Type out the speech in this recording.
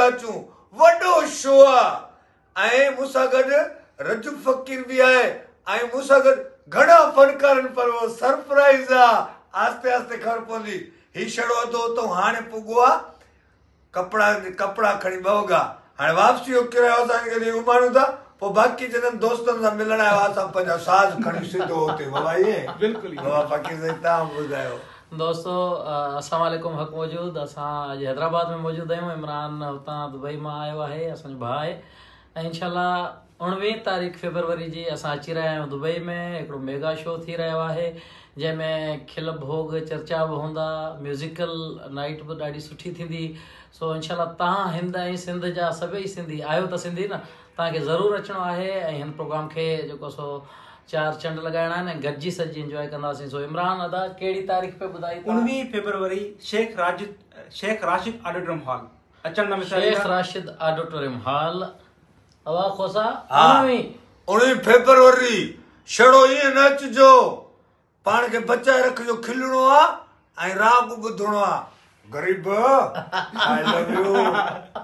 था अचूं वॾो शो आहे ऐं मूंसां गॾु रजब फ़कीर बि आहे ऐं मूंसां गॾु घणा फनकार आहिनि पर उहो सरप्राइज़ आहे आस्ते आस्ते ख़बर पवंदी ही छड़ो अधो तो हाणे पुॻो आहे कपिड़ा खणी ॿ वॻा हाणे वापसी जो किरायो असांखे कॾहिं उमाणूं था पोइ बाक़ी जॾहिं दोस्तनि सां मिलण आयो असां पंहिंजा साज़ खणी सिधो हुते बाबा ईअं बिल्कुलु बाबा फ़कीर साईं तव्हां ॿुधायो दोस्तों अस्सलाम वालेकुम हक़ मौजूद असां अॼु हैदराबाद में मौजूद आहियूं इमरान हुतां दुबई मां आयो आहे असांजो भाउ आहे ऐं इंशाल्लाह 19 तारीख़ फेबरवरी जी असां अची रहिया आहियूं दुबई में हिकिड़ो मेगा शो थी रहियो आहे जंहिंमें खिल भोग चर्चा बि हूंदा म्यूज़िकल नाइट बि ॾाढी सुठी थींदी सो इंशाल्लाह तव्हां हिंद ऐं सिंध जा सभई सिंधी आहियो त सिंधी न तव्हांखे ज़रूरु अचिणो आहे ऐं हिन प्रोग्राम खे जेको सो 4 चंड लॻाइणा आहिनि ऐं गॾिजी सॼी इंजॉय कंदासीं सो इमरान अदा कहिड़ी तारीख़ पे ॿुधाई 19 फेबरवरी शेख राशिद ऑडिटोरियम हॉल अचण में शेख राशिद ऑडिटोरियम हॉल अवा खोसा 19 फेबरवरी छड़ो ईअं न अचिजो पाण खे बचाए रखिजो खिलणो आहे ऐं राग ॿुधणो आहे गरीब आई लव यू